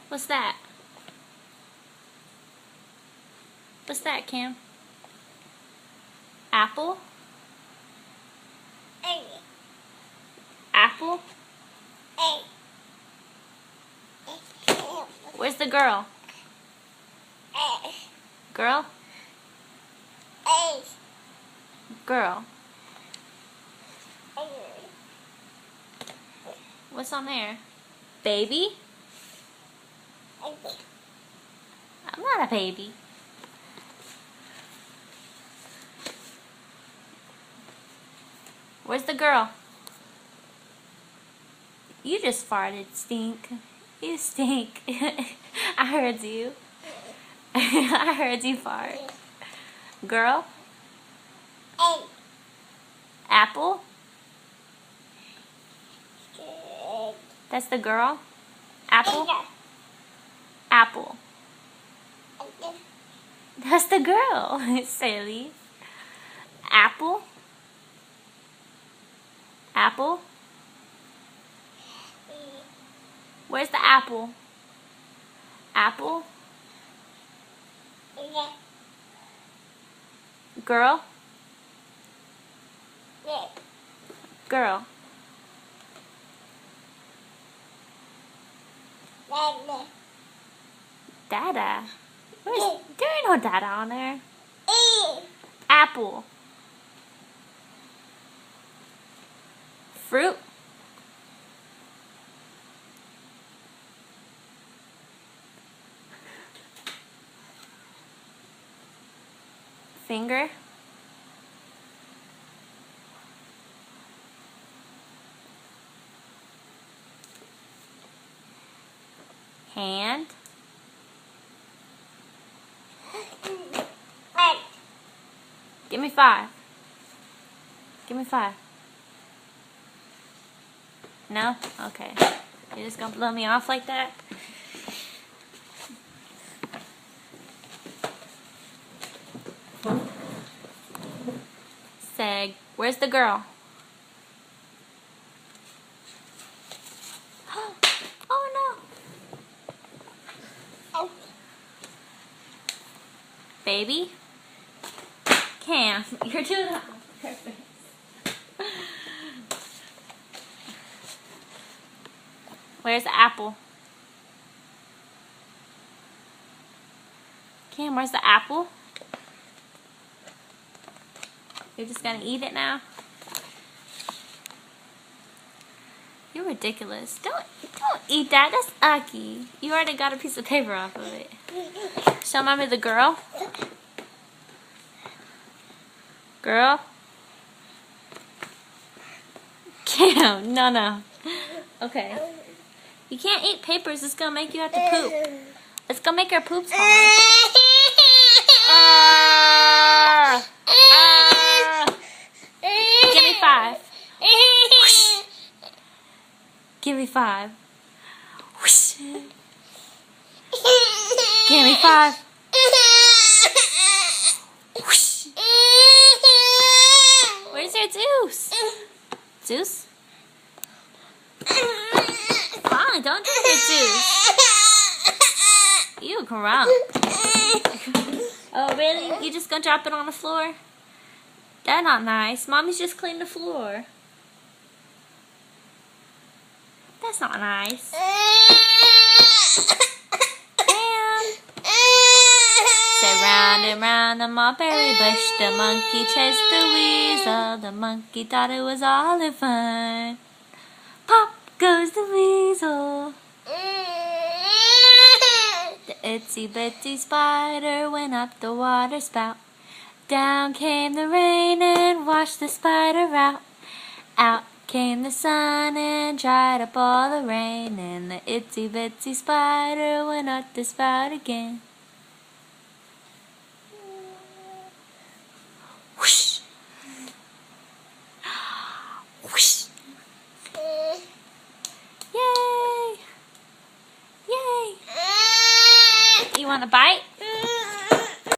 What's that? What's that, Cam? Apple? Apple? Where's the girl? Girl? Girl. What's on there? Baby? I'm not a baby. Where's the girl? You just farted, stink. You stink. I heard you. I heard you fart. Girl? Apple? That's the girl? Apple? Apple. That's the girl. Silly. Apple? Apple? Where's the apple? Apple? Girl? Girl. Dada? There ain't no dada on there. Apple. Fruit? Finger? Hand? Give me 5. Give me 5. No? Okay. You're just gonna blow me off like that? Seg. Where's the girl? Oh no. Baby? Cam, you're doing that on purpose. Where's the apple? Cam, where's the apple? You're just gonna eat it now? You're ridiculous. Don't eat that. That's icky. You already got a piece of paper off of it. Show mommy the girl. Girl? Cam, no. Okay. You can't eat papers. It's gonna make you have to poop. It's gonna make your poops hard. Give me 5. Give me 5. Give me 5. Where's your Zeus? Zeus? Fine, don't drink your Zeus. You corrupt. Oh, really? You just gonna drop it on the floor? That's not nice. Mommy's just cleaned the floor. That's not nice. Say round and round the mulberry bush, the monkey chased the weasel. The monkey thought it was all in fun. Pop goes the weasel. The itsy bitsy spider went up the water spout. Down came the rain and washed the spider out. Out came the sun and dried up all the rain. And the itsy bitsy spider went up the spout again.